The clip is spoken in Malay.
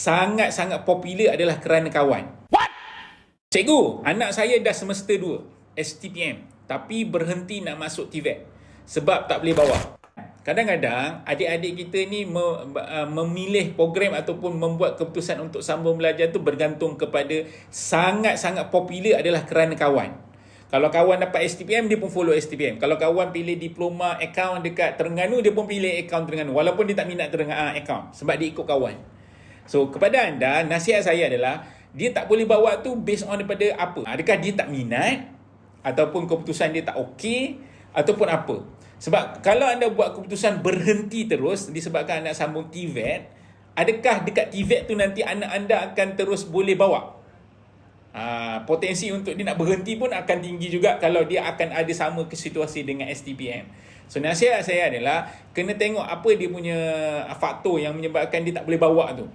sangat-sangat popular adalah kerana kawan. Cikgu, anak saya dah semester 2 STPM tapi berhenti nak masuk TVET sebab tak boleh bawa. Kadang-kadang adik-adik kita ni memilih program ataupun membuat keputusan untuk sambung belajar tu bergantung kepada sangat-sangat popular adalah kerana kawan. Kalau kawan dapat STPM, dia pun follow STPM. Kalau kawan pilih diploma akaun dekat Terengganu, dia pun pilih akaun Terengganu walaupun dia tak minat akaun sebab dia ikut kawan. So kepada anda, nasihat saya adalah dia tak boleh bawa tu based on daripada apa? Adakah dia tak minat ataupun keputusan dia tak okey ataupun apa? Sebab kalau anda buat keputusan berhenti terus disebabkan anda sambung TVET, adakah dekat TVET tu nanti anak anda akan terus boleh bawa? Potensi untuk dia nak berhenti pun akan tinggi juga kalau dia akan ada sama ke situasi dengan STPM. So nasihat saya adalah kena tengok apa dia punya faktor yang menyebabkan dia tak boleh bawa tu.